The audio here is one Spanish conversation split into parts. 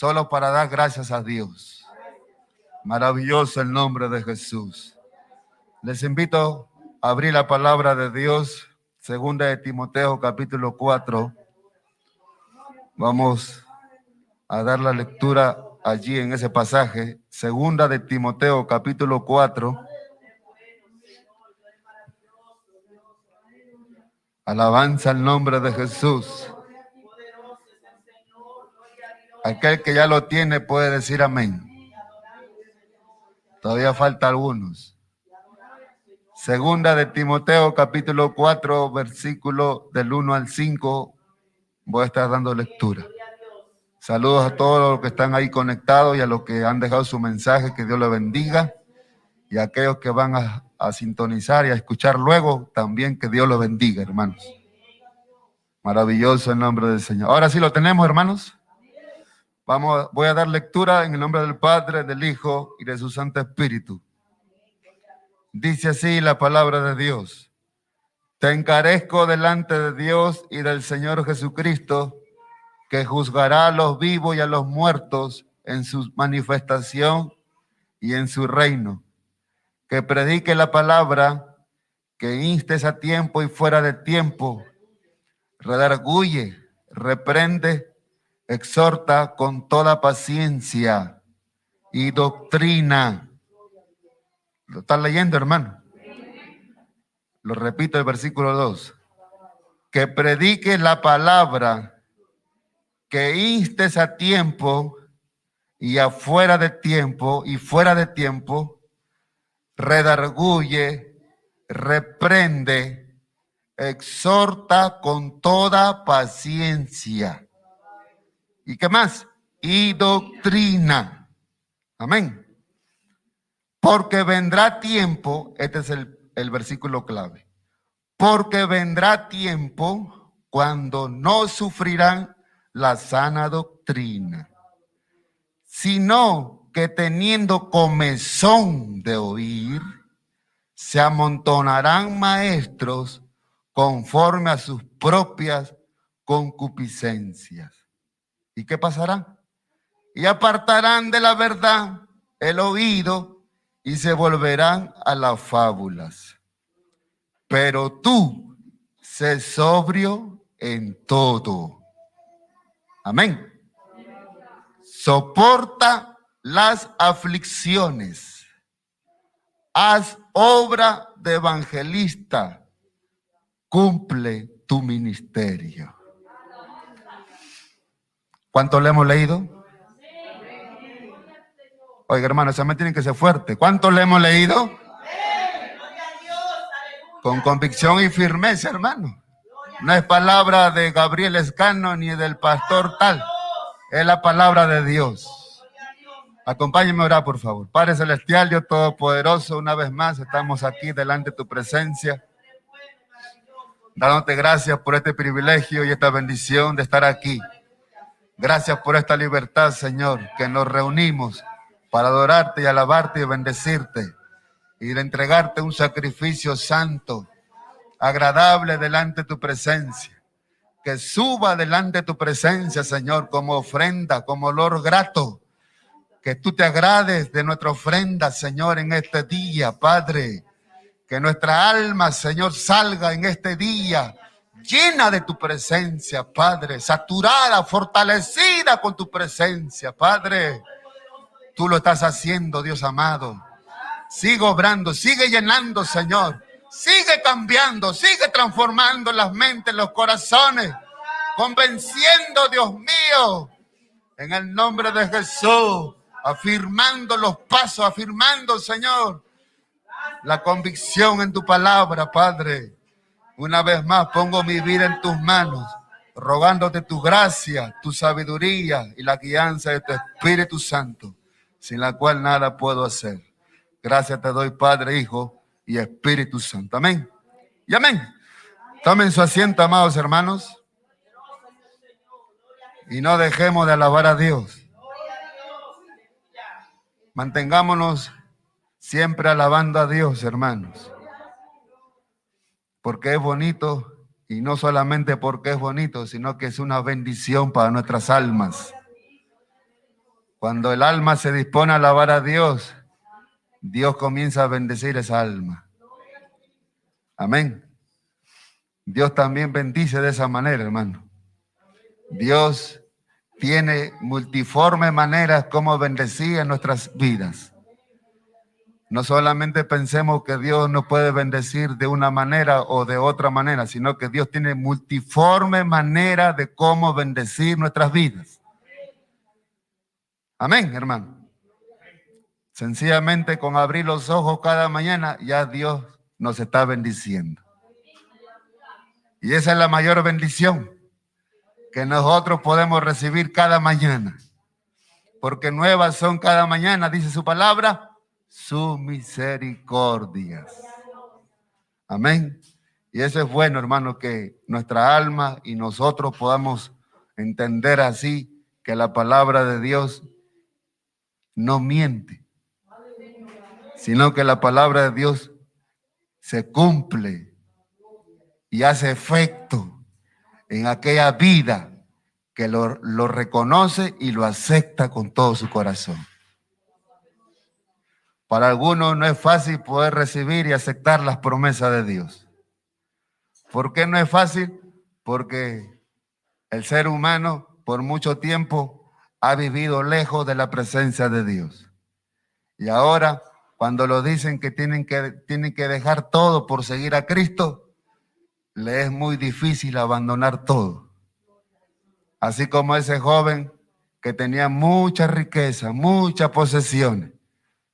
solo para dar gracias a Dios. Maravilloso el nombre de Jesús. Les invito a abrir la palabra de Dios, segunda de Timoteo, capítulo 4. Vamos a dar la lectura allí en ese pasaje, segunda de Timoteo, capítulo 4. Alabanza al nombre de Jesús. Aquel que ya lo tiene puede decir amén. Todavía falta algunos. Segunda de Timoteo, capítulo 4, versículo del 1 al 5. Voy a estar dando lectura. Saludos a todos los que están ahí conectados y a los que han dejado su mensaje. Que Dios les bendiga. Y a aquellos que van a sintonizar y a escuchar luego, también que Dios los bendiga, hermanos. Maravilloso el nombre del Señor. Ahora sí lo tenemos, hermanos. Voy a dar lectura en el nombre del Padre, del Hijo y de su Santo Espíritu. Dice así la palabra de Dios. Te encarezco delante de Dios y del Señor Jesucristo, que juzgará a los vivos y a los muertos en su manifestación y en su reino. Que predique la palabra, que instes a tiempo y fuera de tiempo, redarguye, reprende, exhorta con toda paciencia y doctrina. ¿Lo están leyendo, hermano? Lo repito, el versículo 2. Que predique la palabra, que instes a tiempo y afuera de tiempo y fuera de tiempo, redarguye, reprende, exhorta con toda paciencia. ¿Y qué más? Y doctrina. Amén. Porque vendrá tiempo, este es el versículo clave, porque vendrá tiempo cuando no sufrirán la sana doctrina, sino que teniendo comezón de oír, se amontonarán maestros conforme a sus propias concupiscencias. ¿Y qué pasará? Y apartarán de la verdad el oído y se volverán a las fábulas. Pero tú, sé sobrio en todo. Amén. Soporta las aflicciones. Haz obra de evangelista. Cumple tu ministerio. ¿Cuánto le hemos leído? Oiga, hermano, ese me tiene que ser fuerte. ¿Cuánto le hemos leído? Con convicción y firmeza, hermano. No es palabra de Gabriel Escano ni del pastor tal. Es la palabra de Dios. Acompáñenme a orar, por favor. Padre Celestial, Dios Todopoderoso, una vez más estamos aquí delante de tu presencia, dándote gracias por este privilegio y esta bendición de estar aquí. Gracias por esta libertad, Señor, que nos reunimos para adorarte y alabarte y bendecirte y de entregarte un sacrificio santo, agradable delante de tu presencia. Que suba delante de tu presencia, Señor, como ofrenda, como olor grato. Que tú te agrades de nuestra ofrenda, Señor, en este día, Padre. Que nuestra alma, Señor, salga en este día llena de tu presencia, Padre. Saturada, fortalecida con tu presencia, Padre. Tú lo estás haciendo, Dios amado. Sigue obrando, sigue llenando, Señor. Sigue cambiando, sigue transformando las mentes, los corazones. Convenciendo, Dios mío, en el nombre de Jesús. Afirmando los pasos, afirmando, Señor, la convicción en tu palabra, Padre. Una vez más pongo mi vida en tus manos, rogándote tu gracia, tu sabiduría y la guianza de tu Espíritu Santo, sin la cual nada puedo hacer. Gracias te doy, Padre, Hijo y Espíritu Santo. Amén. Y amén. Tomen su asiento, amados hermanos, y no dejemos de alabar a Dios. Mantengámonos siempre alabando a Dios, hermanos, porque es bonito, y no solamente porque es bonito, sino que es una bendición para nuestras almas. Cuando el alma se dispone a alabar a Dios, Dios comienza a bendecir esa alma. Amén. Dios también bendice de esa manera, hermano. Dios tiene multiformes maneras como bendecir en nuestras vidas. No solamente pensemos que Dios nos puede bendecir de una manera o de otra manera, sino que Dios tiene multiforme manera de cómo bendecir nuestras vidas. Amén, hermano. Sencillamente con abrir los ojos cada mañana, ya Dios nos está bendiciendo. Y esa es la mayor bendición que nosotros podemos recibir cada mañana. Porque nuevas son cada mañana, dice su palabra, sus misericordias. Amén. Y eso es bueno, hermano, que nuestra alma y nosotros podamos entender así que la palabra de Dios no miente, sino que la palabra de Dios se cumple y hace efecto en aquella vida que lo reconoce y lo acepta con todo su corazón. Para algunos no es fácil poder recibir y aceptar las promesas de Dios. ¿Por qué no es fácil? Porque el ser humano por mucho tiempo ha vivido lejos de la presencia de Dios. Y ahora, cuando lo dicen que tienen que dejar todo por seguir a Cristo, le es muy difícil abandonar todo. Así como ese joven que tenía mucha riqueza, muchas posesiones.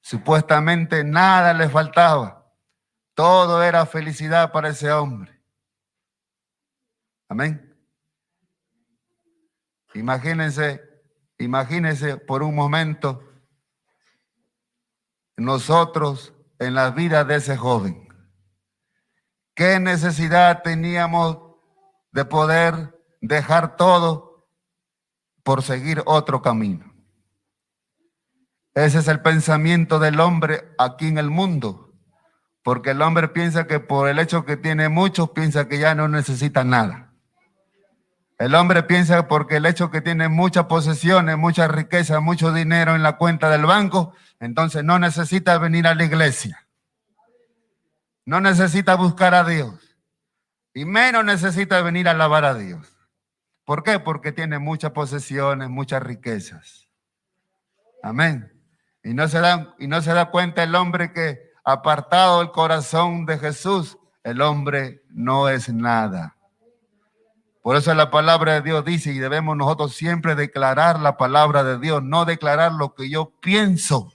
Supuestamente nada le faltaba. Todo era felicidad para ese hombre. Amén. Imagínense por un momento nosotros en la vida de ese joven. ¿Qué necesidad teníamos de poder dejar todo por seguir otro camino? Ese es el pensamiento del hombre aquí en el mundo, porque el hombre piensa que por el hecho que tiene mucho, piensa que ya no necesita nada. El hombre piensa que porque el hecho que tiene muchas posesiones, mucha riqueza, mucho dinero en la cuenta del banco, entonces no necesita venir a la iglesia. No necesita buscar a Dios. Y menos necesita venir a alabar a Dios. ¿Por qué? Porque tiene muchas posesiones, muchas riquezas. Amén. Y no se da cuenta el hombre que apartado del corazón de Jesús, el hombre no es nada. Por eso la palabra de Dios dice, y debemos nosotros siempre declarar la palabra de Dios, no declarar lo que yo pienso,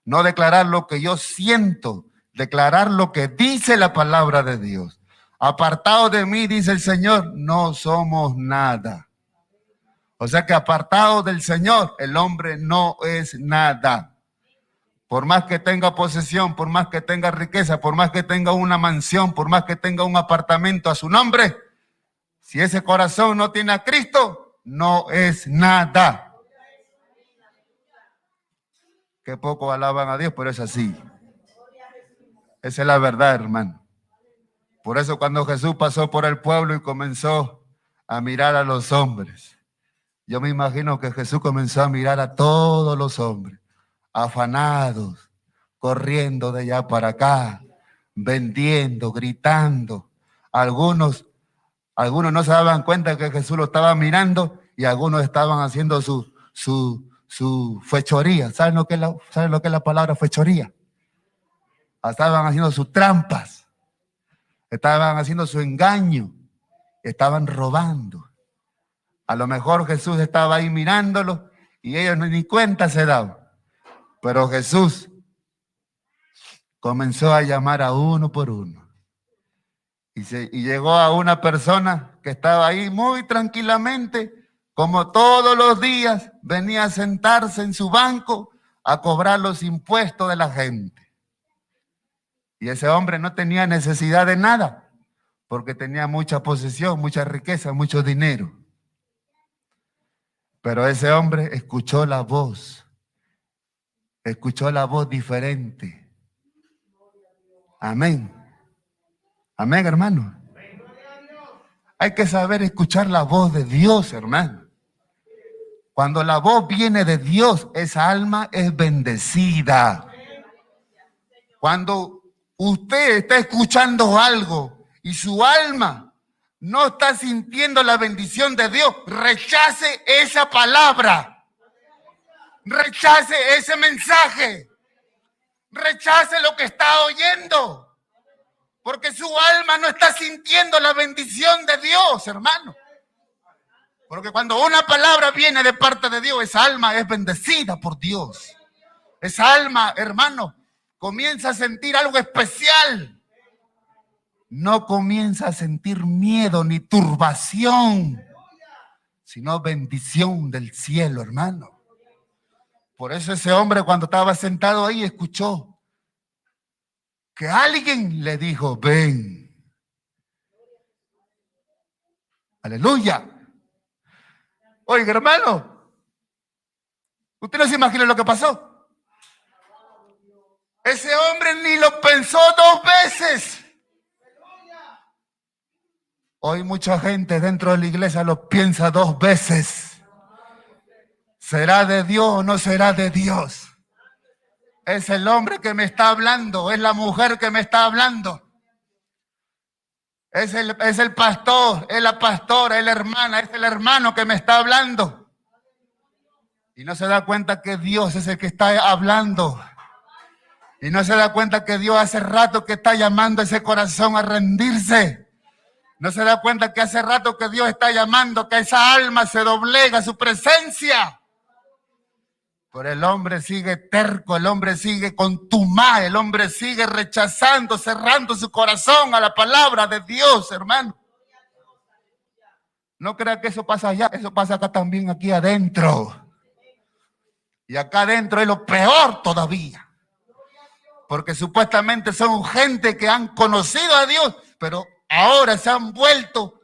no declarar lo que yo siento, declarar lo que dice la palabra de Dios. Apartado de mí, dice el Señor, no somos nada. O sea que apartado del Señor, el hombre no es nada. Por más que tenga posesión, por más que tenga riqueza, por más que tenga una mansión, por más que tenga un apartamento a su nombre, si ese corazón no tiene a Cristo, no es nada. Qué poco alaban a Dios, pero es así. Esa es la verdad, hermano. Por eso cuando Jesús pasó por el pueblo y comenzó a mirar a los hombres, yo me imagino que Jesús comenzó a mirar a todos los hombres, afanados, corriendo de allá para acá, vendiendo, gritando. Algunos no se daban cuenta que Jesús lo estaba mirando y algunos estaban haciendo su fechoría. ¿Saben lo que es la palabra fechoría? Estaban haciendo sus trampas, estaban haciendo su engaño, estaban robando. A lo mejor Jesús estaba ahí mirándolo y ellos ni cuenta se daban. Pero Jesús comenzó a llamar a uno por uno. Y llegó a una persona que estaba ahí muy tranquilamente, como todos los días, venía a sentarse en su banco a cobrar los impuestos de la gente. Y ese hombre no tenía necesidad de nada, porque tenía mucha posesión, mucha riqueza, mucho dinero. Pero ese hombre escuchó la voz diferente. Amén. Amén, hermano. Hay que saber escuchar la voz de Dios, hermano. Cuando la voz viene de Dios, esa alma es bendecida. Cuando usted está escuchando algo y su alma no está sintiendo la bendición de Dios, rechace esa palabra. Rechace ese mensaje. Rechace lo que está oyendo. Porque su alma no está sintiendo la bendición de Dios, hermano. Porque cuando una palabra viene de parte de Dios, esa alma es bendecida por Dios. Esa alma, hermano, comienza a sentir algo especial. No comienza a sentir miedo ni turbación, sino bendición del cielo, hermano. Por eso ese hombre, cuando estaba sentado ahí, escuchó que alguien le dijo, ven. Aleluya. Oiga, hermano, usted no se imagina lo que pasó. Ese hombre ni lo pensó 2 veces. Hoy mucha gente dentro de la iglesia lo piensa 2 veces. ¿Será de Dios o no será de Dios? Es el hombre que me está hablando, es la mujer que me está hablando. Es el pastor, es la pastora, es la hermana, es el hermano que me está hablando. Y no se da cuenta que Dios es el que está hablando. Y no se da cuenta que Dios hace rato que está llamando a ese corazón a rendirse. No se da cuenta que hace rato que Dios está llamando, que esa alma se doblega a su presencia. Pero el hombre sigue terco, el hombre sigue contumaz, el hombre sigue rechazando, cerrando su corazón a la palabra de Dios, hermano. No crea que eso pasa allá, eso pasa acá también, aquí adentro. Y acá adentro es lo peor todavía. Porque supuestamente son gente que han conocido a Dios, pero ahora se han vuelto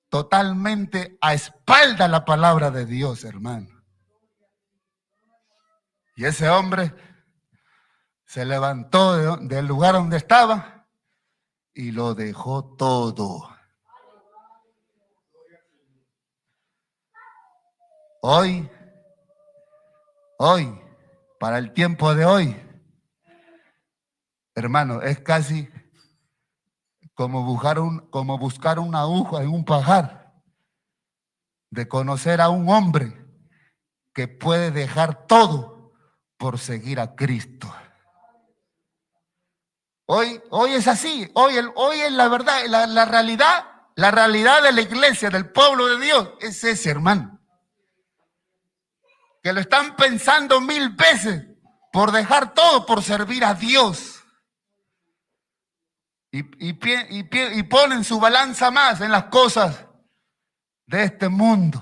totalmente a espalda la palabra de Dios, hermano. Y ese hombre se levantó del lugar donde estaba y lo dejó todo. Hoy, para el tiempo de hoy, hermano, es casi como buscar una aguja en un pajar, de conocer a un hombre que puede dejar todo por seguir a Cristo. Hoy es así, hoy es la verdad, la realidad de la iglesia, del pueblo de Dios, es ese, hermano. Que lo están pensando 1000 veces por dejar todo, por servir a Dios. Y ponen su balanza más en las cosas de este mundo.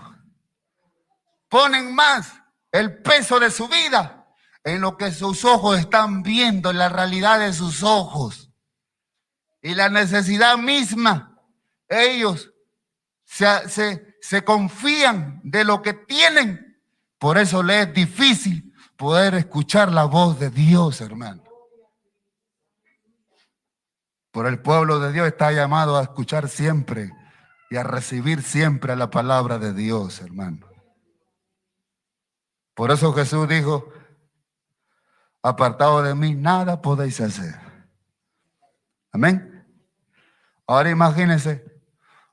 Ponen más el peso de su vida en lo que sus ojos están viendo, en la realidad de sus ojos. Y la necesidad misma, ellos se confían de lo que tienen. Por eso les es difícil poder escuchar la voz de Dios, hermano. Por el pueblo de Dios está llamado a escuchar siempre y a recibir siempre la palabra de Dios, hermano. Por eso Jesús dijo, apartado de mí nada podéis hacer. Amén. Ahora imagínense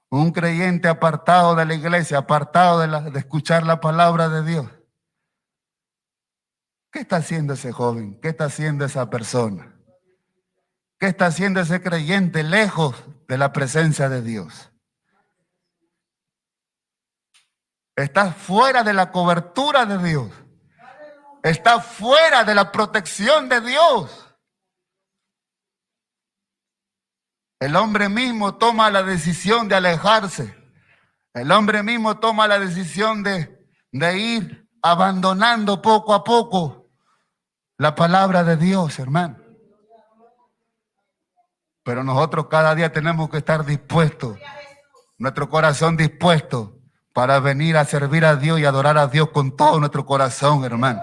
un creyente apartado de la iglesia, apartado de escuchar la palabra de Dios. ¿Qué está haciendo ese joven? ¿Qué está haciendo esa persona? ¿Qué está haciendo ese creyente lejos de la presencia de Dios? Está fuera de la cobertura de Dios. Está fuera de la protección de Dios. El hombre mismo toma la decisión de alejarse. El hombre mismo toma la decisión de ir abandonando poco a poco la palabra de Dios, hermano. Pero nosotros cada día tenemos que estar dispuestos, nuestro corazón dispuesto para venir a servir a Dios y adorar a Dios con todo nuestro corazón, hermano.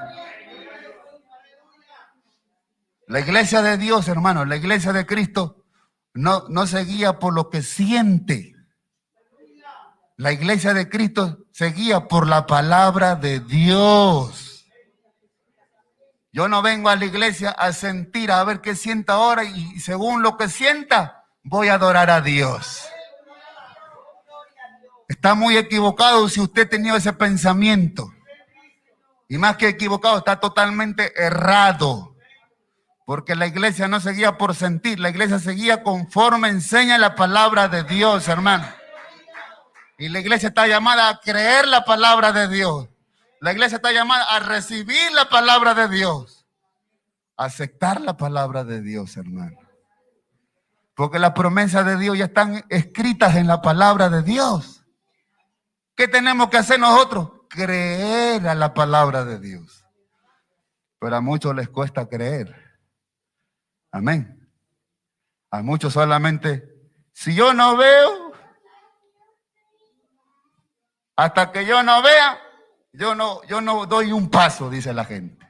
La iglesia de Dios, hermano, la iglesia de Cristo no se guía por lo que siente. La iglesia de Cristo se guía por la palabra de Dios. Yo no vengo a la iglesia a sentir, a ver qué sienta ahora y según lo que sienta, voy a adorar a Dios. Está muy equivocado si usted ha tenido ese pensamiento. Y más que equivocado, está totalmente errado. Porque la iglesia no se guía por sentir, la iglesia se guía conforme enseña la palabra de Dios, hermano. Y la iglesia está llamada a creer la palabra de Dios. La iglesia está llamada a recibir la palabra de Dios. A aceptar la palabra de Dios, hermano. Porque las promesas de Dios ya están escritas en la palabra de Dios. ¿Qué tenemos que hacer nosotros? Creer a la palabra de Dios. Pero a muchos les cuesta creer. Amén. A muchos solamente, si yo no veo, hasta que yo no vea, yo no doy un paso, dice la gente.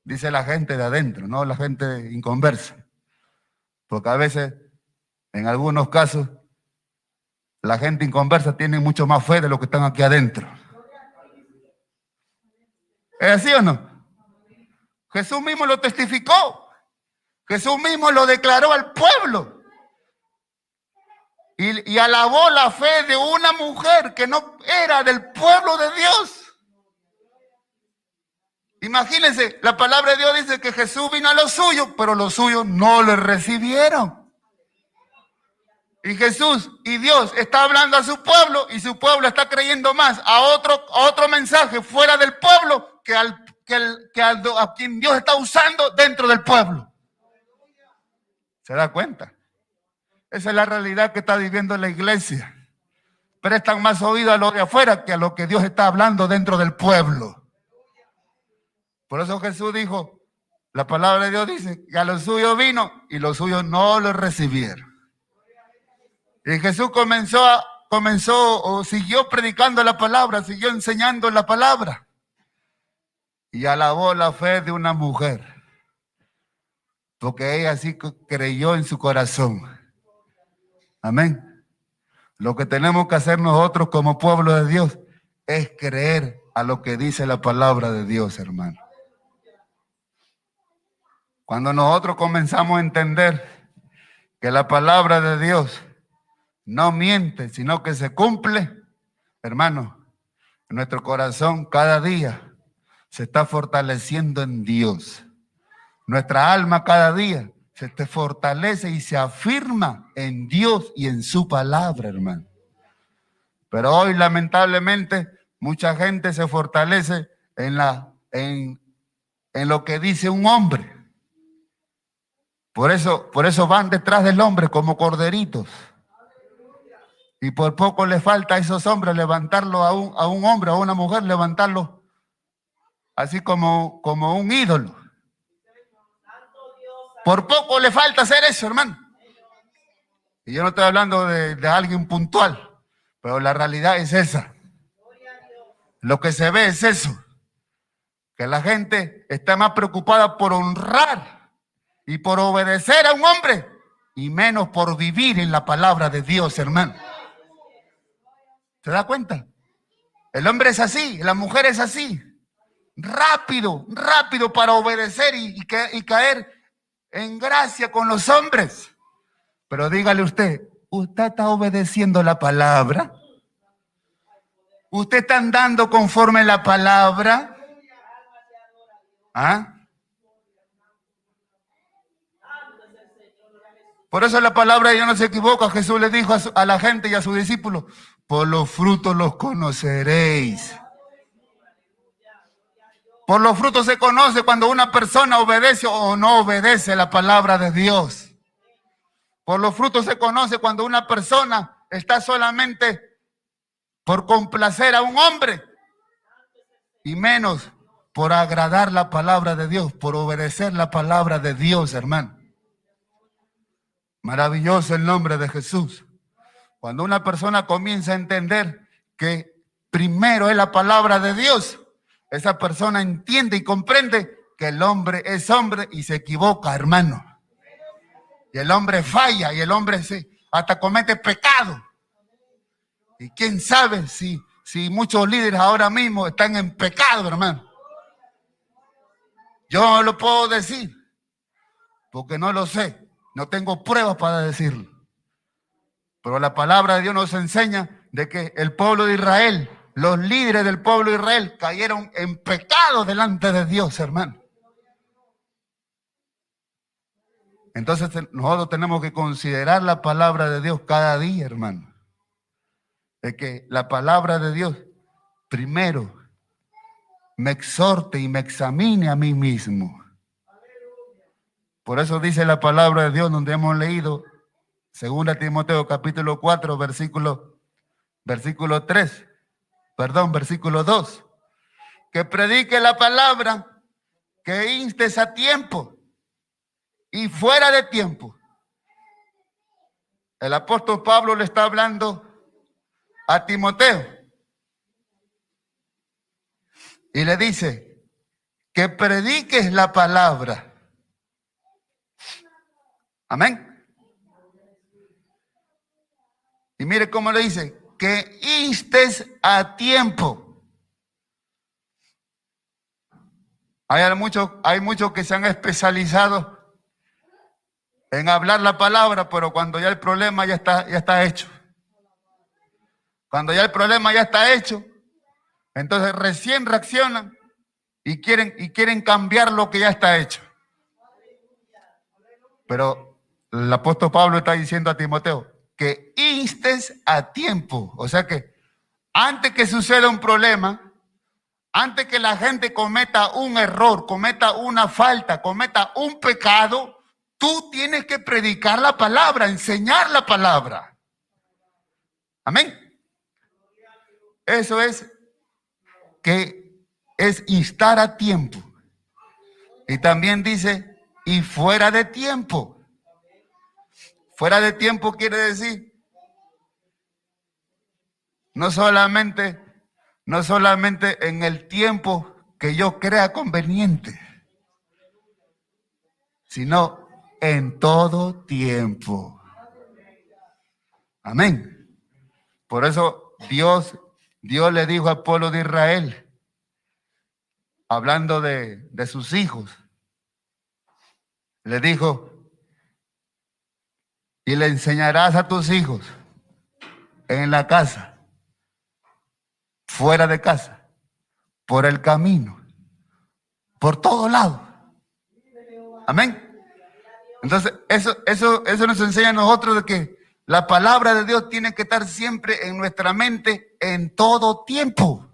Dice la gente de adentro, no la gente inconversa. Porque a veces, en algunos casos, la gente inconversa tiene mucho más fe de lo que están aquí adentro. ¿Es así o no? Jesús mismo lo testificó. Jesús mismo lo declaró al pueblo. Y alabó la fe de una mujer que no era del pueblo de Dios. Imagínense, la palabra de Dios dice que Jesús vino a los suyos, pero los suyos no le recibieron. Y Jesús y Dios está hablando a su pueblo y su pueblo está creyendo más a otro mensaje fuera del pueblo que a quien Dios está usando dentro del pueblo. ¿Se da cuenta? Esa es la realidad que está viviendo la iglesia. Prestan más oído a lo de afuera que a lo que Dios está hablando dentro del pueblo. Por eso Jesús dijo, la palabra de Dios dice que a los suyos vino y los suyos no lo recibieron. Y Jesús siguió predicando la palabra, siguió enseñando la palabra. Y alabó la fe de una mujer. Porque ella sí creyó en su corazón. Amén. Lo que tenemos que hacer nosotros como pueblo de Dios es creer a lo que dice la palabra de Dios, hermano. Cuando nosotros comenzamos a entender que la palabra de Dios no miente, sino que se cumple, hermano, nuestro corazón cada día se está fortaleciendo en Dios. Nuestra alma cada día se te fortalece y se afirma en Dios y en su palabra, hermano. Pero hoy, lamentablemente, mucha gente se fortalece en lo que dice un hombre. Por eso van detrás del hombre como corderitos. Y por poco le falta a esos hombres levantarlo a un hombre, a una mujer, levantarlo así como un ídolo. Por poco le falta hacer eso, hermano. Y yo no estoy hablando de alguien puntual, pero la realidad es esa. Lo que se ve es eso. Que la gente está más preocupada por honrar y por obedecer a un hombre y menos por vivir en la palabra de Dios, hermano. ¿Se da cuenta? El hombre es así, la mujer es así. Rápido para obedecer y caer en gracia con los hombres. Pero dígale ¿usted está obedeciendo la palabra? ¿Usted está andando conforme a la palabra? ¿Ah? Por eso la palabra de Dios no se equivoca. Jesús le dijo a la gente y a sus discípulos, por los frutos los conoceréis. Por los frutos se conoce cuando una persona obedece o no obedece la palabra de Dios. Por los frutos se conoce cuando una persona está solamente por complacer a un hombre y menos por agradar la palabra de Dios, por obedecer la palabra de Dios, hermano. Maravilloso el nombre de Jesús. Cuando una persona comienza a entender que primero es la palabra de Dios, esa persona entiende y comprende que el hombre es hombre y se equivoca, hermano. Y el hombre falla y el hombre hasta comete pecado. Y quién sabe si si muchos líderes ahora mismo están en pecado, hermano. Yo no lo puedo decir, porque no lo sé. No tengo pruebas para decirlo. Pero la palabra de Dios nos enseña de que el pueblo de Israel, los líderes del pueblo de Israel, cayeron en pecado delante de Dios, hermano. Entonces nosotros tenemos que considerar la palabra de Dios cada día, hermano. De que la palabra de Dios primero me exhorte y me examine a mí mismo. Por eso dice la palabra de Dios donde hemos leído 2 Timoteo capítulo 4 versículo 2, que predique la palabra, que instes a tiempo y fuera de tiempo. El apóstol Pablo le está hablando a Timoteo y le dice que prediques la palabra. Amén. Y mire cómo le dice, que instes a tiempo. Hay muchos que se han especializado en hablar la palabra, pero cuando ya el problema ya está hecho. Cuando ya el problema ya está hecho, entonces recién reaccionan y quieren cambiar lo que ya está hecho. Pero el apóstol Pablo está diciendo a Timoteo que instes a tiempo. O sea que antes que suceda un problema, antes que la gente cometa un error, cometa una falta, cometa un pecado, tú tienes que predicar la palabra, enseñar la palabra. Amén. Eso es instar a tiempo. Y también dice, y fuera de tiempo. Fuera de tiempo quiere decir no solamente en el tiempo que yo crea conveniente, sino en todo tiempo. Amén. Por eso Dios le dijo al pueblo de Israel, hablando de sus hijos, le dijo, y le enseñarás a tus hijos en la casa, fuera de casa, por el camino, por todo lado. Amén. Entonces, eso nos enseña a nosotros de que la palabra de Dios tiene que estar siempre en nuestra mente en todo tiempo.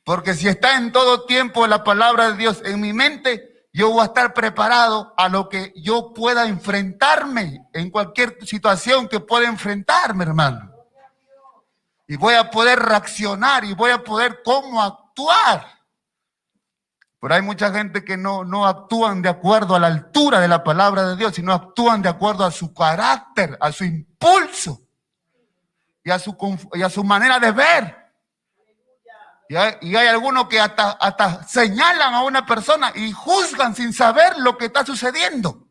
Porque si está en todo tiempo la palabra de Dios en mi mente, yo voy a estar preparado a lo que yo pueda enfrentarme en cualquier situación que pueda enfrentarme, hermano. Y voy a poder reaccionar y voy a poder cómo actuar. Pero hay mucha gente que no actúan de acuerdo a la altura de la palabra de Dios, sino actúan de acuerdo a su carácter, a su impulso y a su manera de ver. Y hay algunos que hasta señalan a una persona y juzgan sin saber lo que está sucediendo.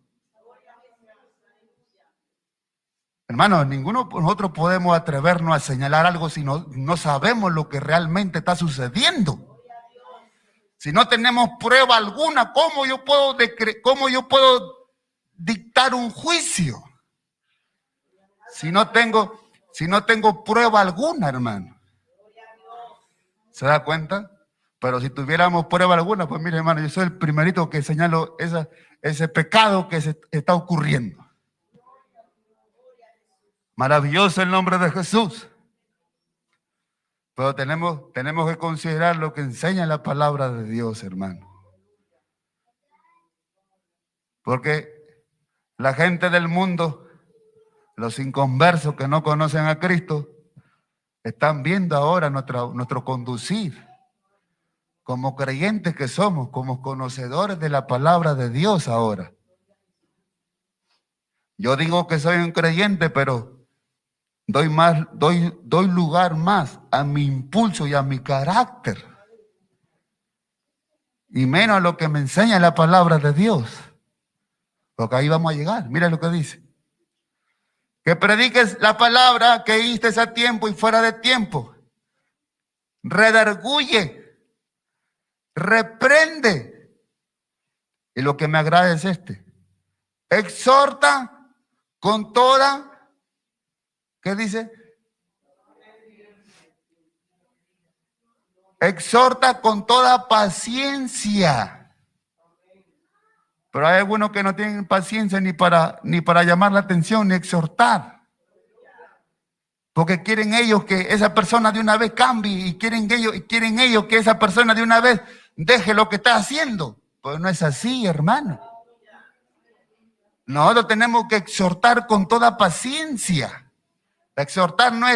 Hermanos, ninguno de nosotros podemos atrevernos a señalar algo si no sabemos lo que realmente está sucediendo. Si no tenemos prueba alguna, ¿cómo yo puedo dictar un juicio? Si no tengo prueba alguna, hermano. ¿Se da cuenta? Pero si tuviéramos prueba alguna, pues mire, hermano, yo soy el primerito que señalo ese pecado que se está ocurriendo. Maravilloso el nombre de Jesús. Pero tenemos que considerar lo que enseña la palabra de Dios, hermano. Porque la gente del mundo, los inconversos que no conocen a Cristo, están viendo ahora nuestro conducir como creyentes que somos, como conocedores de la palabra de Dios ahora. Yo digo que soy un creyente, pero doy lugar más a mi impulso y a mi carácter. Y menos a lo que me enseña la palabra de Dios. Porque ahí vamos a llegar. Mira lo que dice. Que prediques la palabra, que oíste a tiempo y fuera de tiempo. Redarguye, reprende. Y lo que me agrada es exhorta con toda, ¿qué dice? Exhorta con toda paciencia. Pero hay algunos que no tienen paciencia ni para llamar la atención, ni exhortar. Porque quieren ellos que esa persona de una vez cambie y quieren ellos que esa persona de una vez deje lo que está haciendo. Pues no es así, hermano. Nosotros tenemos que exhortar con toda paciencia. Exhortar no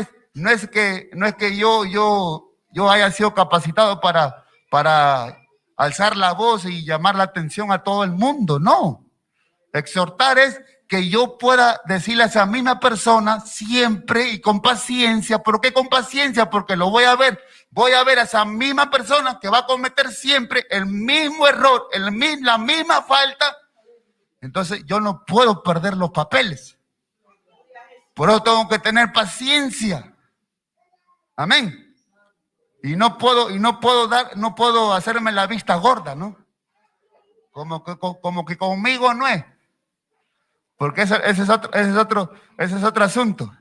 es que yo haya sido capacitado para alzar la voz y llamar la atención a todo el mundo, no. Exhortar es que yo pueda decirle a esa misma persona siempre y con paciencia. ¿Por qué con paciencia? Porque lo voy a ver a esa misma persona que va a cometer siempre el mismo error, la misma falta. Entonces yo no puedo perder los papeles. Por eso tengo que tener paciencia. Amén. Y no puedo hacerme la vista gorda, ¿no? Como que conmigo no es. Porque ese es otro asunto.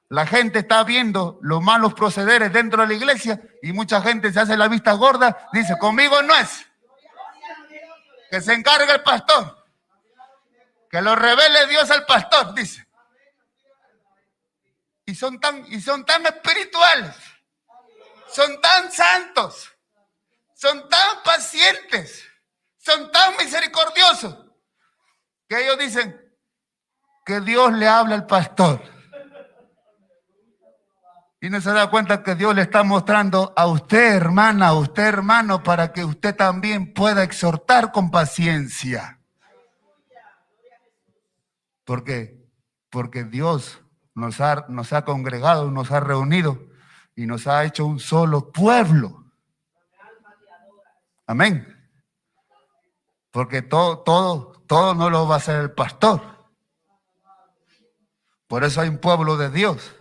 La gente está viendo los malos procederes dentro de la iglesia y mucha gente se hace la vista gorda, dice, conmigo no es. Que se encargue el pastor. Que lo revele Dios al pastor, dice. Y son tan espirituales. Son tan santos. Son tan pacientes. Son tan misericordiosos. Que ellos dicen que Dios le habla al pastor. Y no se da cuenta que Dios le está mostrando a usted, hermana, a usted, hermano, para que usted también pueda exhortar con paciencia. ¿Por qué? Porque Dios nos ha congregado, nos ha reunido y nos ha hecho un solo pueblo. Amén. Porque todo no lo va a hacer el pastor. Por eso hay un pueblo de Dios.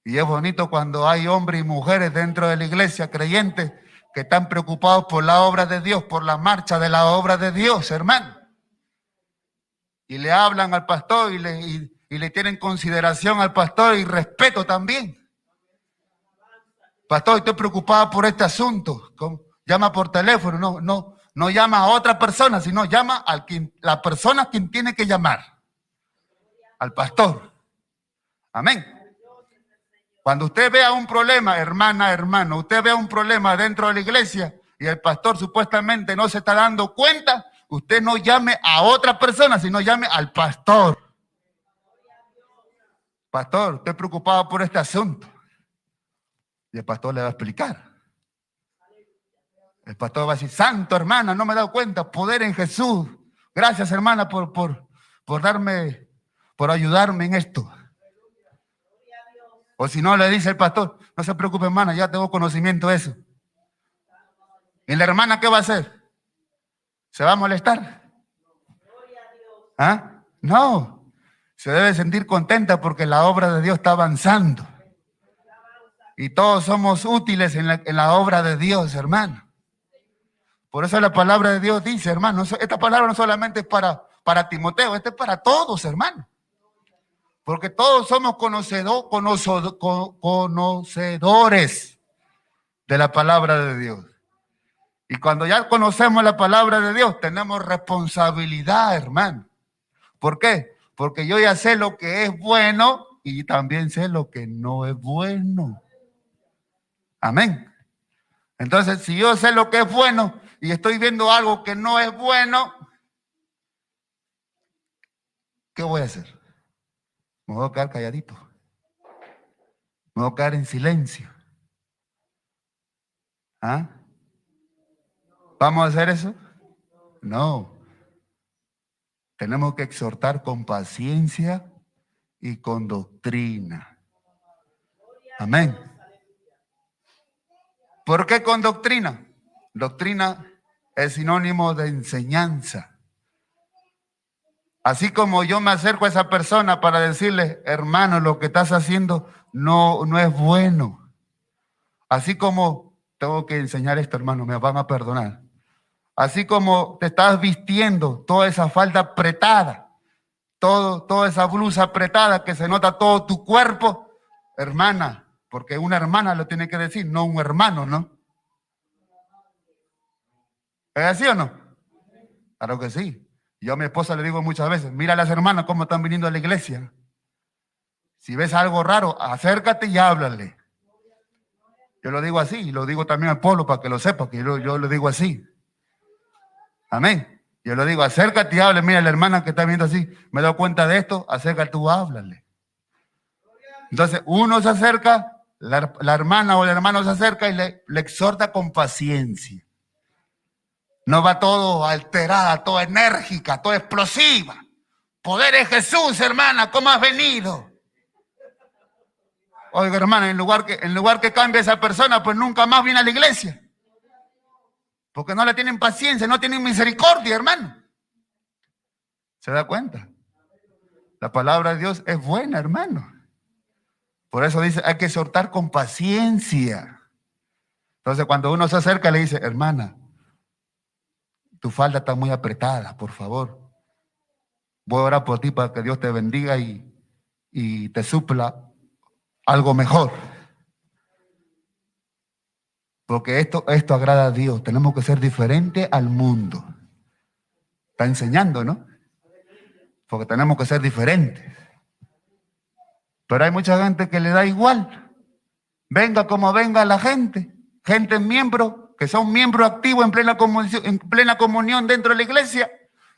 Y es bonito cuando hay hombres y mujeres dentro de la iglesia creyentes que están preocupados por la obra de Dios, por la marcha de la obra de Dios, hermano. Y le hablan al pastor y le tienen consideración al pastor y respeto también. Pastor, estoy preocupado por este asunto. Llama por teléfono, no llama a otra persona, sino llama a la persona a quien tiene que llamar. Al pastor. Amén. Cuando usted vea un problema, hermana, hermano, usted vea un problema dentro de la iglesia y el pastor supuestamente no se está dando cuenta, usted no llame a otra persona, sino llame al pastor. Pastor, estoy preocupado por este asunto. Y el pastor le va a explicar. El pastor va a decir, santo hermana, no me he dado cuenta, poder en Jesús. Gracias hermana por ayudarme en esto. O si no, le dice el pastor, no se preocupe hermana, ya tengo conocimiento de eso. ¿Y la hermana qué va a hacer? ¿Se va a molestar? ¿Ah? No, se debe sentir contenta porque la obra de Dios está avanzando. Y todos somos útiles en la obra de Dios, hermano. Por eso la palabra de Dios dice, hermano, esta palabra no solamente es para Timoteo, esta es para todos, hermano. Porque todos somos conocedores de la palabra de Dios. Y cuando ya conocemos la palabra de Dios, tenemos responsabilidad, hermano. ¿Por qué? Porque yo ya sé lo que es bueno y también sé lo que no es bueno. Amén. Entonces, si yo sé lo que es bueno y estoy viendo algo que no es bueno, ¿qué voy a hacer? Me voy a quedar calladito. Me voy a quedar en silencio. ¿Ah? ¿Vamos a hacer eso? No. Tenemos que exhortar con paciencia y con doctrina. Amén. ¿Por qué con doctrina? Doctrina es sinónimo de enseñanza. Así como yo me acerco a esa persona para decirle, hermano, lo que estás haciendo no es bueno. Así como tengo que enseñar esto, hermano, me van a perdonar. Así como te estás vistiendo toda esa falda apretada, toda esa blusa apretada que se nota todo tu cuerpo, hermana, porque una hermana lo tiene que decir, no un hermano, ¿no? ¿Es así o no? Claro que sí. Yo a mi esposa le digo muchas veces, mira a las hermanas cómo están viniendo a la iglesia. Si ves algo raro, acércate y háblale. Yo lo digo así, y lo digo también al pueblo para que lo sepa, que yo lo digo así. Amén. Yo le digo, acércate y háblale. Mira, la hermana que está viendo así, me he dado cuenta de esto, acércate tú, háblale. Entonces, uno se acerca, la hermana o el hermano se acerca y le exhorta con paciencia. No va todo alterada, todo enérgica, todo explosiva. Poder es Jesús, hermana, ¿cómo has venido? Oiga, hermana, en lugar que cambie esa persona, pues nunca más viene a la iglesia. Porque no le tienen paciencia, no tienen misericordia, hermano. ¿Se da cuenta? La palabra de Dios es buena, hermano. Por eso dice, hay que exhortar con paciencia. Entonces, cuando uno se acerca, le dice, hermana, tu falda está muy apretada, por favor. Voy a orar por ti para que Dios te bendiga y te supla algo mejor. Porque esto agrada a Dios. Tenemos que ser diferentes al mundo. Está enseñando, ¿no? Porque tenemos que ser diferentes. Pero hay mucha gente que le da igual. Venga como venga la gente. Gente miembro, que son miembros activos en plena comunión dentro de la iglesia.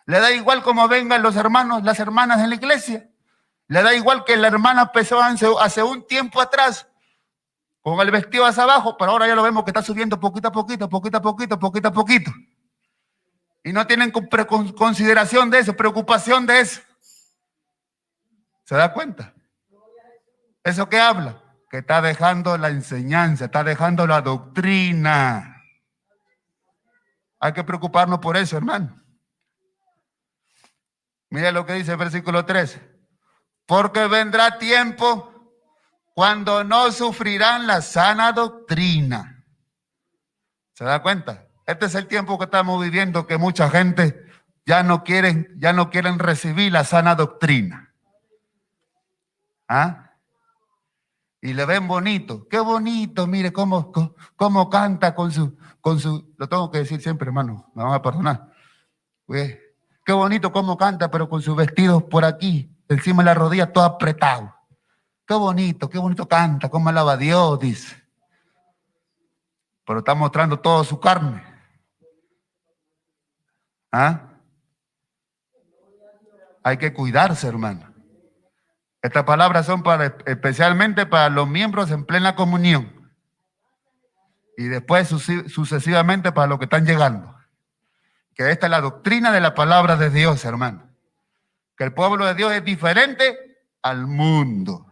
Le da igual como vengan los hermanos, las hermanas en la iglesia. Le da igual que la hermana empezó hace un tiempo atrás con el vestido hacia abajo, pero ahora ya lo vemos que está subiendo poquito a poquito, poquito a poquito, poquito a poquito. Y no tienen consideración de eso, preocupación de eso. ¿Se da cuenta? ¿Eso qué habla? Que está dejando la enseñanza, está dejando la doctrina. Hay que preocuparnos por eso, hermano. Mira lo que dice el versículo 3. Porque vendrá tiempo cuando no sufrirán la sana doctrina. ¿Se da cuenta? Este es el tiempo que estamos viviendo, que mucha gente ya no quieren recibir la sana doctrina. ¿Ah? Y le ven bonito. Qué bonito, mire cómo canta con su, lo tengo que decir siempre, hermano, me van a perdonar. Qué bonito cómo canta, pero con sus vestidos por aquí, encima de la rodilla, todo apretado. Qué bonito canta, cómo alaba a Dios, dice. Pero está mostrando toda su carne. ¿Ah? Hay que cuidarse, hermano. Estas palabras son especialmente para los miembros en plena comunión. Y después sucesivamente para los que están llegando. Que esta es la doctrina de la palabra de Dios, hermano. Que el pueblo de Dios es diferente al mundo.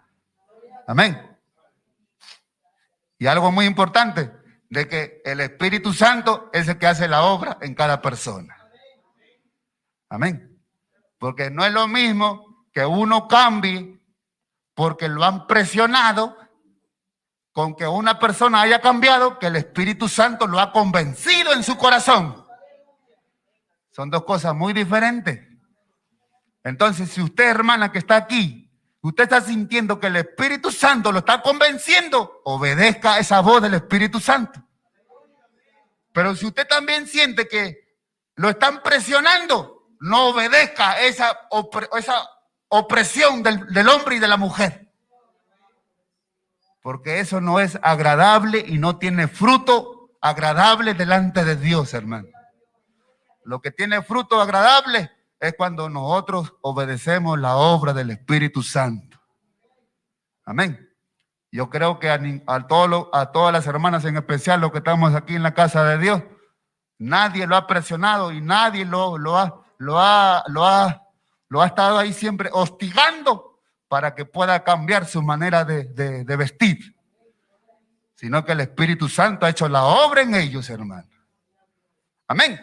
Amén. Y algo muy importante, de que el Espíritu Santo es el que hace la obra en cada persona. Amén. Porque no es lo mismo que uno cambie porque lo han presionado con que una persona haya cambiado, que el Espíritu Santo lo ha convencido en su corazón. Son dos cosas muy diferentes. Entonces, si usted, hermana, que está aquí, usted está sintiendo que el Espíritu Santo lo está convenciendo, obedezca a esa voz del Espíritu Santo. Pero si usted también siente que lo están presionando, no obedezca esa opresión del hombre y de la mujer. Porque eso no es agradable y no tiene fruto agradable delante de Dios, hermano. Lo que tiene fruto agradable es cuando nosotros obedecemos la obra del Espíritu Santo. Amén. Yo creo que a todas las hermanas, en especial los que estamos aquí en la casa de Dios, nadie lo ha presionado y nadie lo ha estado ahí siempre hostigando para que pueda cambiar su manera de vestir. Sino que el Espíritu Santo ha hecho la obra en ellos, hermano. Amén.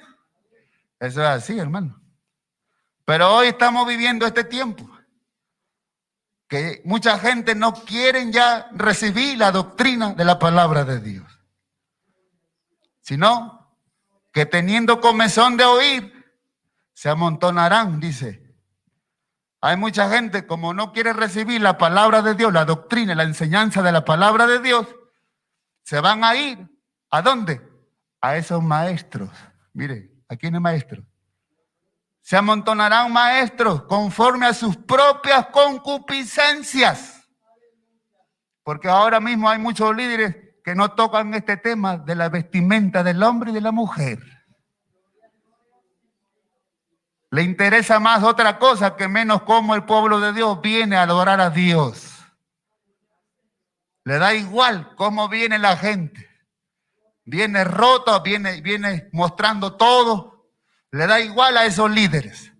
Eso es así, hermano. Pero hoy estamos viviendo este tiempo que mucha gente no quiere ya recibir la doctrina de la palabra de Dios, sino que teniendo comezón de oír, se amontonarán, dice. Hay mucha gente, como no quiere recibir la palabra de Dios, la doctrina, la enseñanza de la palabra de Dios, se van a ir. ¿A dónde? A esos maestros. Mire, aquí no hay maestros. Se amontonarán maestros conforme a sus propias concupiscencias. Porque ahora mismo hay muchos líderes que no tocan este tema de la vestimenta del hombre y de la mujer. Le interesa más otra cosa que menos cómo el pueblo de Dios viene a adorar a Dios. Le da igual cómo viene la gente. Viene roto, viene mostrando todo. Le da igual a esos líderes.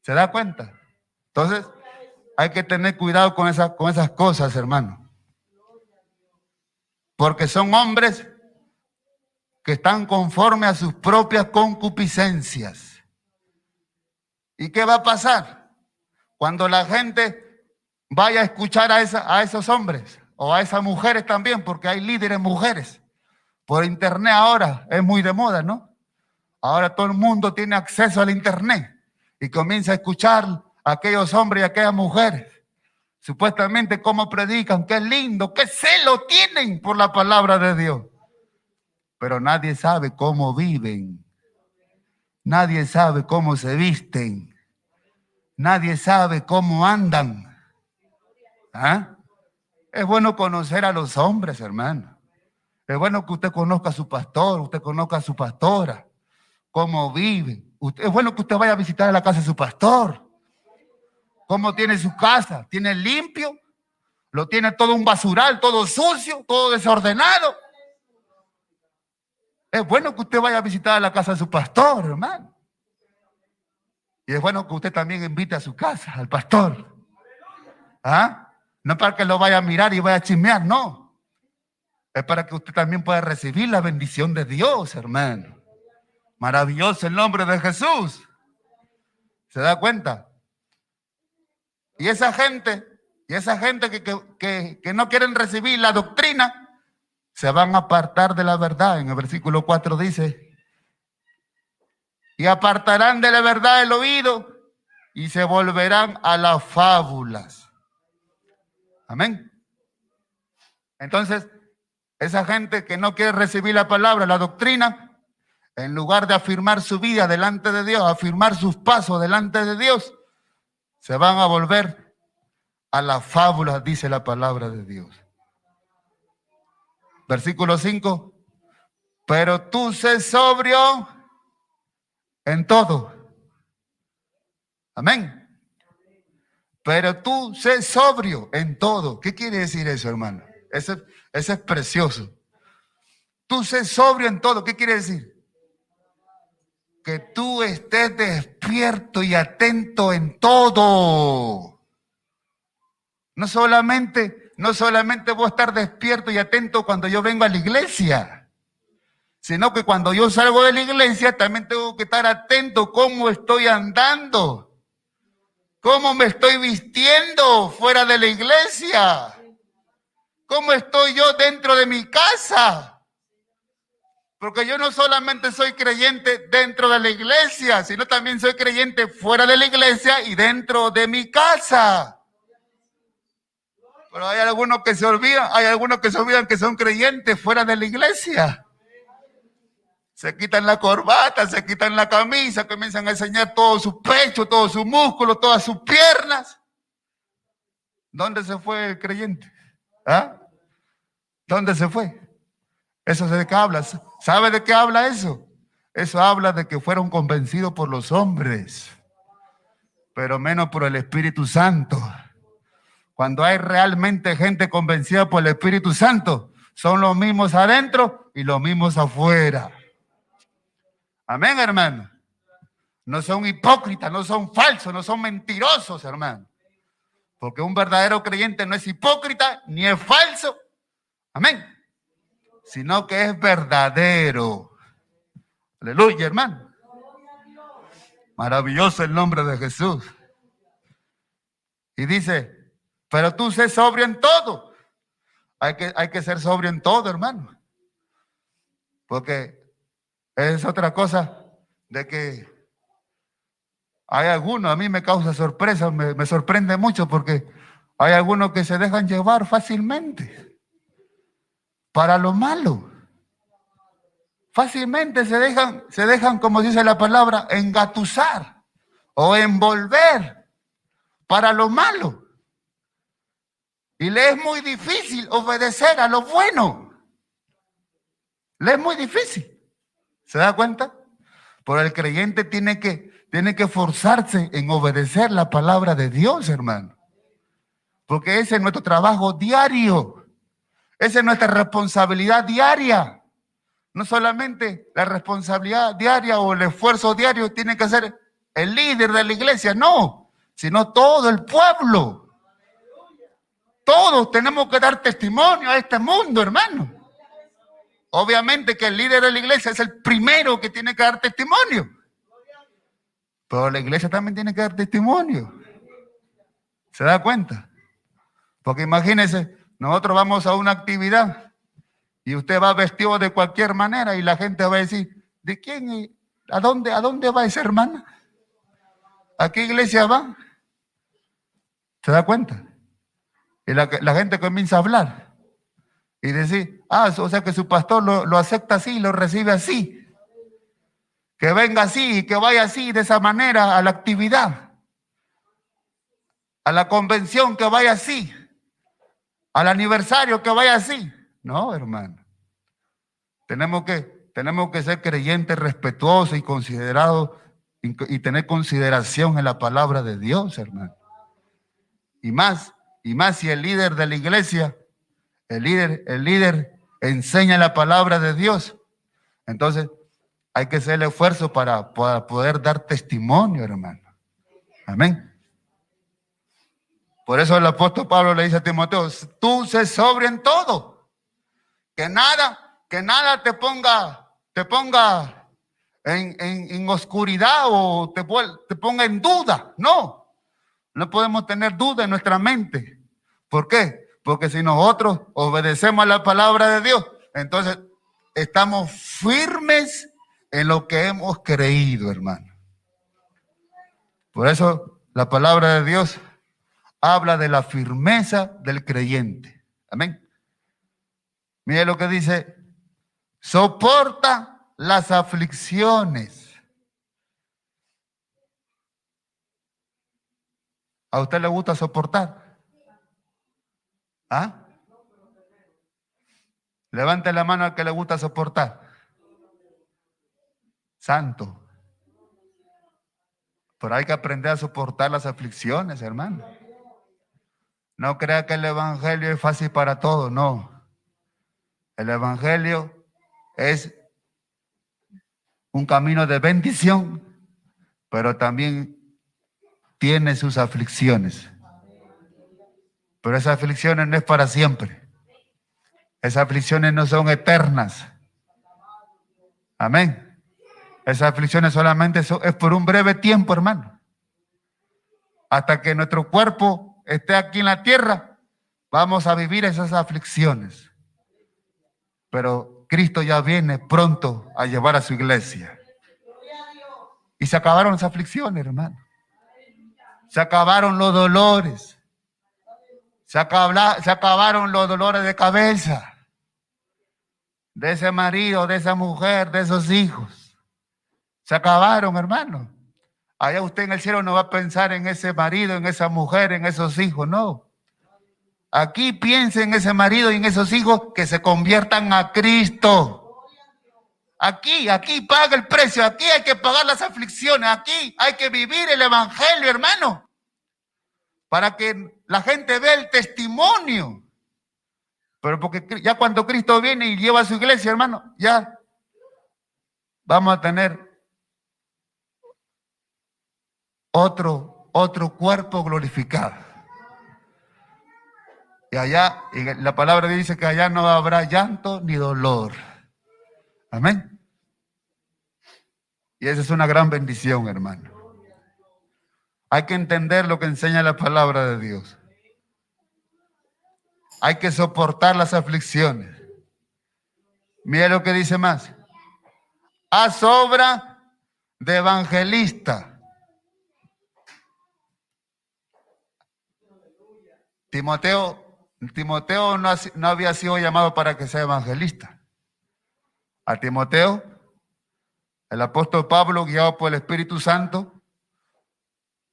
¿Se da cuenta? Entonces, hay que tener cuidado con esas cosas, hermano. Porque son hombres que están conformes a sus propias concupiscencias. ¿Y qué va a pasar? Cuando la gente vaya a escuchar a esos hombres o a esas mujeres también, porque hay líderes mujeres. Por internet ahora es muy de moda, ¿no? Ahora todo el mundo tiene acceso al internet y comienza a escuchar a aquellos hombres y a aquellas mujeres. Supuestamente cómo predican, qué lindo, qué celo tienen por la palabra de Dios. Pero nadie sabe cómo viven. Nadie sabe cómo se visten. Nadie sabe cómo andan. ¿Ah? Es bueno conocer a los hombres, hermano. Es bueno que usted conozca a su pastor, usted conozca a su pastora, cómo vive. Es bueno que usted vaya a visitar a la casa de su pastor. ¿Cómo tiene su casa? ¿Tiene limpio? ¿Lo tiene todo un basural, todo sucio, todo desordenado? Es bueno que usted vaya a visitar a la casa de su pastor, hermano. Y es bueno que usted también invite a su casa, al pastor. ¿Ah? No para que lo vaya a mirar y vaya a chismear, no. Es para que usted también pueda recibir la bendición de Dios, hermano. Maravilloso el nombre de Jesús. ¿Se da cuenta? Y esa gente que no quieren recibir la doctrina, se van a apartar de la verdad. En el versículo 4 dice, y apartarán de la verdad el oído y se volverán a las fábulas. Amén. Entonces, esa gente que no quiere recibir la palabra, la doctrina, en lugar de afirmar su vida delante de Dios, afirmar sus pasos delante de Dios, se van a volver a las fábulas, dice la palabra de Dios. Versículo 5. Pero tú sé sobrio en todo. Amén. Pero tú sé sobrio en todo. ¿Qué quiere decir eso, hermano? Eso es precioso. Tú sé sobrio en todo. ¿Qué quiere decir? Que tú estés despierto y atento en todo. No solamente voy a estar despierto y atento cuando yo vengo a la iglesia, sino que cuando yo salgo de la iglesia también tengo que estar atento cómo estoy andando, cómo me estoy vistiendo fuera de la iglesia, cómo estoy yo dentro de mi casa. Porque yo no solamente soy creyente dentro de la iglesia, sino también soy creyente fuera de la iglesia y dentro de mi casa. Pero hay algunos que se olvidan que son creyentes fuera de la iglesia. Se quitan la corbata, se quitan la camisa, comienzan a enseñar todo su pecho, todo su músculo, todas sus piernas. ¿Dónde se fue el creyente? ¿Ah? ¿Dónde se fue? Eso es de qué habla. ¿Sabe de qué habla eso? Eso habla de que fueron convencidos por los hombres, pero menos por el Espíritu Santo. Cuando hay realmente gente convencida por el Espíritu Santo, son los mismos adentro y los mismos afuera. Amén, hermano. No son hipócritas, no son falsos, no son mentirosos, hermano. Porque un verdadero creyente no es hipócrita ni es falso. Amén. Sino que es verdadero. Aleluya, hermano. Maravilloso el nombre de Jesús. Y dice, pero tú sé sobrio en todo. Hay que ser sobrio en todo, hermano. Porque es otra cosa de que hay algunos, a mí me causa sorpresa, me sorprende mucho porque hay algunos que se dejan llevar fácilmente para lo malo. Fácilmente se dejan, como dice la palabra, engatusar o envolver para lo malo. Y le es muy difícil obedecer a lo bueno. Le es muy difícil. ¿Se da cuenta? Pero el creyente tiene que forzarse en obedecer la palabra de Dios, hermano. Porque ese es nuestro trabajo diario. Esa es nuestra responsabilidad diaria. No solamente la responsabilidad diaria o el esfuerzo diario tiene que hacer el líder de la iglesia, no, sino todo el pueblo. Todos tenemos que dar testimonio a este mundo, hermano. Obviamente que el líder de la iglesia es el primero que tiene que dar testimonio. Pero la iglesia también tiene que dar testimonio. ¿Se da cuenta? Porque imagínense, nosotros vamos a una actividad y usted va vestido de cualquier manera y la gente va a decir, ¿de quién? ¿A dónde va esa hermana? ¿A qué iglesia va? ¿Se da cuenta? Y la gente comienza a hablar y decir, o sea que su pastor lo acepta así, lo recibe así. Que venga así y que vaya así, de esa manera, a la actividad. A la convención que vaya así. Al aniversario que vaya así. No, hermano. Tenemos que ser creyentes respetuosos y considerados y tener consideración en la palabra de Dios, hermano. Y más si el líder de la iglesia, el líder enseña la palabra de Dios. Entonces, hay que hacer el esfuerzo para poder dar testimonio, hermano. Amén. Por eso el apóstol Pablo le dice a Timoteo, tú sé sobrio en todo. Que nada te ponga en oscuridad o te ponga en duda. No podemos tener duda en nuestra mente. ¿Por qué? Porque si nosotros obedecemos a la palabra de Dios, entonces estamos firmes en lo que hemos creído, hermano. Por eso la palabra de Dios habla de la firmeza del creyente. Amén. Mire lo que dice, soporta las aflicciones. ¿A usted le gusta soportar? ¿Ah? Levante la mano al que le gusta soportar. Santo. Pero hay que aprender a soportar las aflicciones, hermano. No crea que el evangelio es fácil para todos, no. El evangelio es un camino de bendición, pero también tiene sus aflicciones. Pero esas aflicciones no es para siempre. Esas aflicciones no son eternas. Amén. Esas aflicciones solamente es por un breve tiempo, hermano. Hasta que nuestro cuerpo esté aquí en la tierra, vamos a vivir esas aflicciones. Pero Cristo ya viene pronto a llevar a su iglesia. Y se acabaron las aflicciones, hermano. Se acabaron los dolores. Se acabaron los dolores de cabeza. De ese marido, de esa mujer, de esos hijos. Se acabaron, hermano. Allá usted en el cielo no va a pensar en ese marido, en esa mujer, en esos hijos, no. Aquí piense en ese marido y en esos hijos que se conviertan a Cristo. Aquí paga el precio, aquí hay que pagar las aflicciones, aquí hay que vivir el evangelio, hermano. Para que la gente vea el testimonio. Pero porque ya cuando Cristo viene y lleva a su iglesia, hermano, ya vamos a tener otro cuerpo glorificado. Y allá, y la palabra dice que allá no habrá llanto ni dolor. Amén. Y esa es una gran bendición, hermano. Hay que entender lo que enseña la palabra de Dios. Hay que soportar las aflicciones. Mira lo que dice más. Haz obra de evangelista. Timoteo no había sido llamado para que sea evangelista. A Timoteo, el apóstol Pablo, guiado por el Espíritu Santo,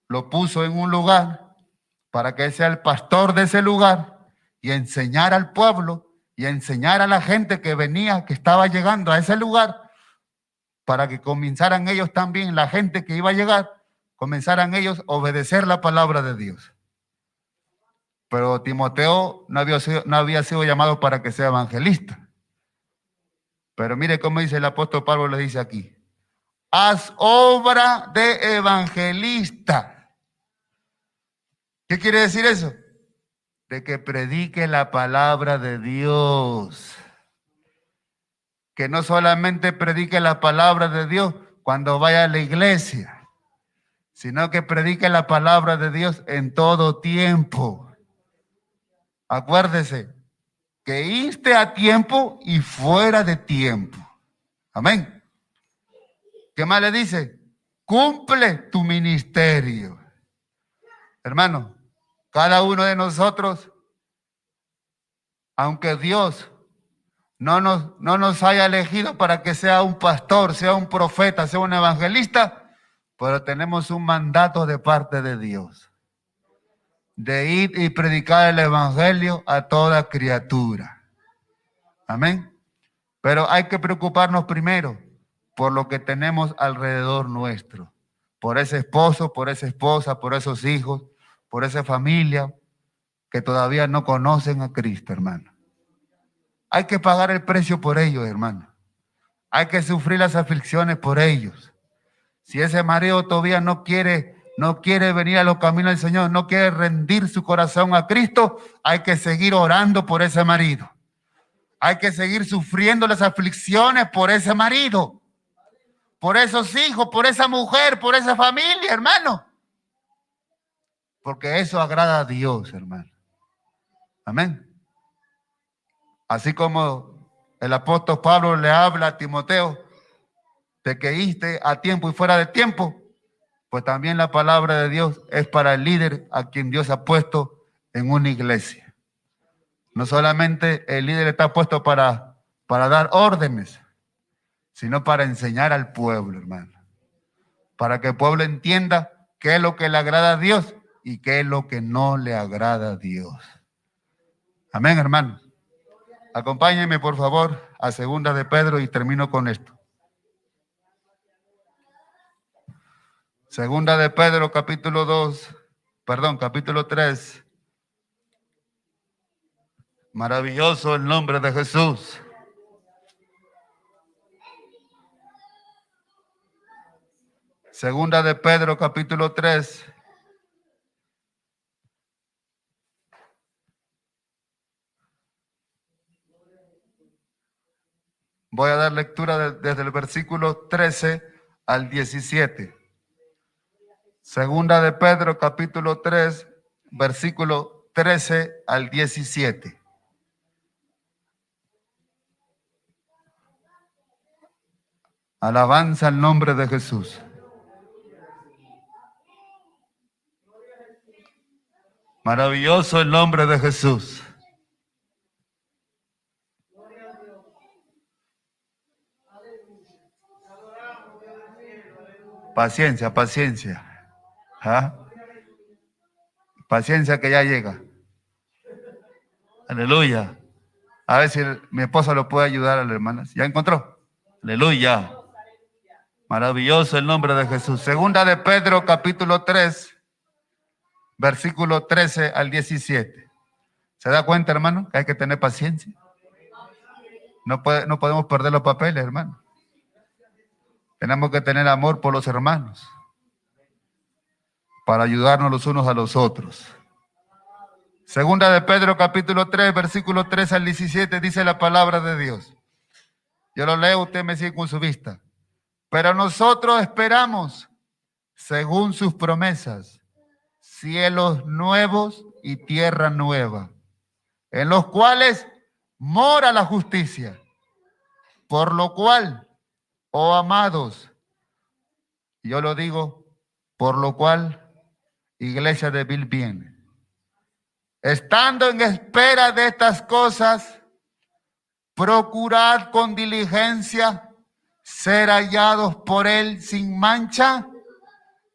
lo puso en un lugar para que él sea el pastor de ese lugar y enseñar al pueblo y enseñar a la gente que venía, que estaba llegando a ese lugar, para que comenzaran ellos también, la gente que iba a llegar, comenzaran ellos a obedecer la palabra de Dios. Pero Timoteo no había sido llamado para que sea evangelista. Pero mire cómo dice el apóstol Pablo, le dice aquí, haz obra de evangelista. ¿Qué quiere decir eso? De que predique la palabra de Dios. Que no solamente predique la palabra de Dios cuando vaya a la iglesia, sino que predique la palabra de Dios en todo tiempo. Acuérdese, que inste a tiempo y fuera de tiempo. Amén. ¿Qué más le dice? Cumple tu ministerio. Hermano, cada uno de nosotros, aunque Dios no nos haya elegido para que sea un pastor, sea un profeta, sea un evangelista, pero tenemos un mandato de parte de Dios, de ir y predicar el evangelio a toda criatura. Amén. Pero hay que preocuparnos primero por lo que tenemos alrededor nuestro, por ese esposo, por esa esposa, por esos hijos, por esa familia que todavía no conocen a Cristo, hermano. Hay que pagar el precio por ellos, hermano. Hay que sufrir las aflicciones por ellos. Si ese marido todavía no quiere venir a los caminos del Señor, no quiere rendir su corazón a Cristo, hay que seguir orando por ese marido. Hay que seguir sufriendo las aflicciones por ese marido, por esos hijos, por esa mujer, por esa familia, hermano. Porque eso agrada a Dios, hermano. Amén. Así como el apóstol Pablo le habla a Timoteo de que inste a tiempo y fuera de tiempo, pues también la palabra de Dios es para el líder a quien Dios ha puesto en una iglesia. No solamente el líder está puesto para dar órdenes, sino para enseñar al pueblo, hermano. Para que el pueblo entienda qué es lo que le agrada a Dios y qué es lo que no le agrada a Dios. Amén, hermano. Acompáñenme, por favor, a Segunda de Pedro y termino con esto. Segunda de Pedro, capítulo 3. Maravilloso el nombre de Jesús. Segunda de Pedro, capítulo 3. Voy a dar lectura desde el versículo 13 al 17. Segunda de Pedro, capítulo 3, versículo 13 al 17. Alabanza al nombre de Jesús. Maravilloso el nombre de Jesús. Paciencia, paciencia. ¿Ah? Paciencia que ya llega. Aleluya. A ver si mi esposa lo puede ayudar a las hermanas. ¿Ya encontró? Aleluya. Maravilloso el nombre de Jesús. Segunda de Pedro, capítulo 3, versículo 13 al 17. ¿Se da cuenta, hermano, que hay que tener paciencia? No podemos perder los papeles, hermano. Tenemos que tener amor por los hermanos para ayudarnos los unos a los otros. Segunda de Pedro, capítulo 3, versículo 13 al 17, dice la palabra de Dios. Yo lo leo, usted me sigue con su vista. Pero nosotros esperamos, según sus promesas, cielos nuevos y tierra nueva, en los cuales mora la justicia. Por lo cual, oh amados, yo lo digo, por lo cual, iglesia de Bilbien, estando en espera de estas cosas, procurad con diligencia ser hallados por él sin mancha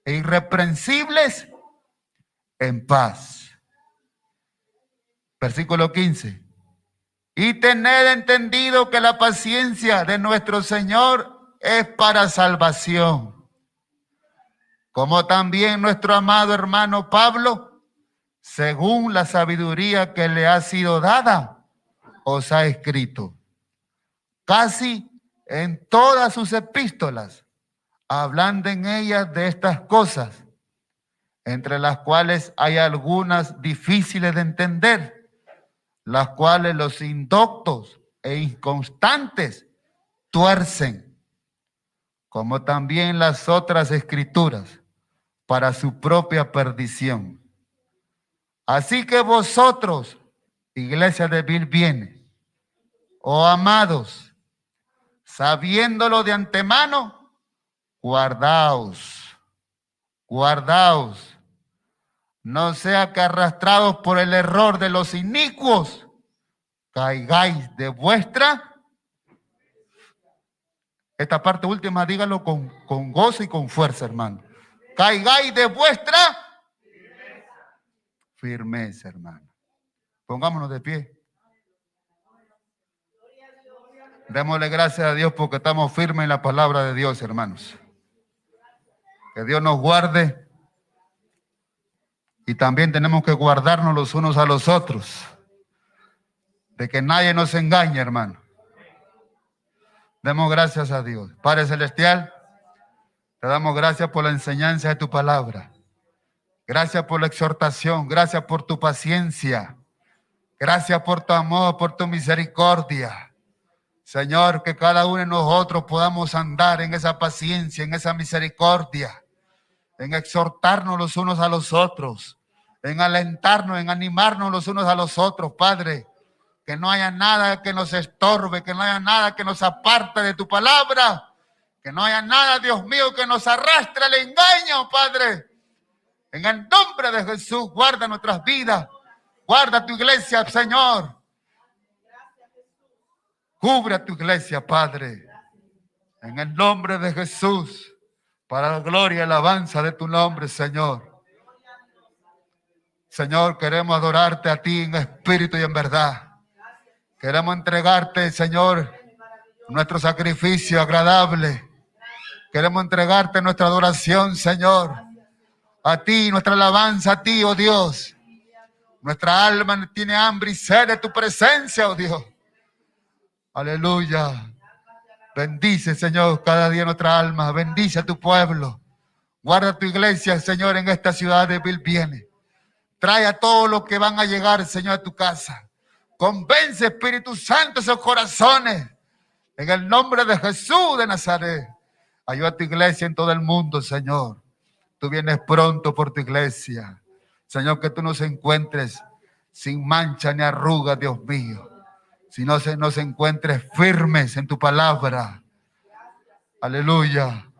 e irreprensibles en paz. Versículo 15. Y tened entendido que la paciencia de nuestro Señor es para salvación, como también nuestro amado hermano Pablo, según la sabiduría que le ha sido dada, os ha escrito. Casi en todas sus epístolas, hablando en ellas de estas cosas, entre las cuales hay algunas difíciles de entender, las cuales los indoctos e inconstantes tuercen, como también las otras escrituras, para su propia perdición. Así que vosotros, iglesia de Bilbien, oh amados, sabiéndolo de antemano, guardaos, no sea que arrastrados por el error de los inicuos, caigáis de vuestra. Esta parte última dígalo con gozo y con fuerza, hermano. Caigáis de vuestra firmeza, hermano. Pongámonos de pie. Démosle gracias a Dios porque estamos firmes en la palabra de Dios, hermanos. Que Dios nos guarde. Y también tenemos que guardarnos los unos a los otros, de que nadie nos engañe, hermano. Demos gracias a Dios. Padre Celestial, te damos gracias por la enseñanza de tu palabra. Gracias por la exhortación, gracias por tu paciencia. Gracias por tu amor, por tu misericordia. Señor, que cada uno de nosotros podamos andar en esa paciencia, en esa misericordia, en exhortarnos los unos a los otros, en alentarnos, en animarnos los unos a los otros, Padre. Que no haya nada que nos estorbe, que no haya nada que nos aparte de tu palabra, que no haya nada, Dios mío, que nos arrastre al engaño, Padre. En el nombre de Jesús, guarda nuestras vidas, guarda tu iglesia, Señor. Cubre a tu iglesia, Padre, en el nombre de Jesús, para la gloria y alabanza de tu nombre, Señor. Señor, queremos adorarte a ti en espíritu y en verdad. Queremos entregarte, Señor, nuestro sacrificio agradable. Queremos entregarte nuestra adoración, Señor. A ti, nuestra alabanza a ti, oh Dios. Nuestra alma tiene hambre y sed de tu presencia, oh Dios. Aleluya. Bendice, Señor, cada día nuestra alma. Bendice a tu pueblo. Guarda tu iglesia, Señor, en esta ciudad de Bilbien. Trae a todos los que van a llegar, Señor, a tu casa. Convence, Espíritu Santo, esos corazones. En el nombre de Jesús de Nazaret. Ayuda a tu iglesia en todo el mundo, Señor. Tú vienes pronto por tu iglesia. Señor, que tú nos encuentres sin mancha ni arruga, Dios mío. Sino nos encuentres firmes en tu palabra. Aleluya.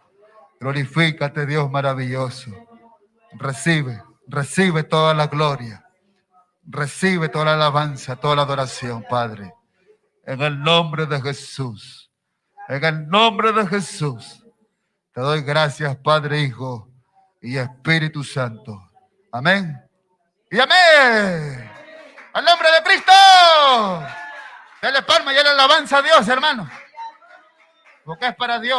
Glorifícate, Dios maravilloso. Recibe toda la gloria. Recibe toda la alabanza, toda la adoración, Padre. En el nombre de Jesús. En el nombre de Jesús. Te doy gracias, Padre, Hijo y Espíritu Santo. Amén. Y amén. Al nombre de Cristo. Dale palma y dale alabanza a Dios, hermano. Porque es para Dios.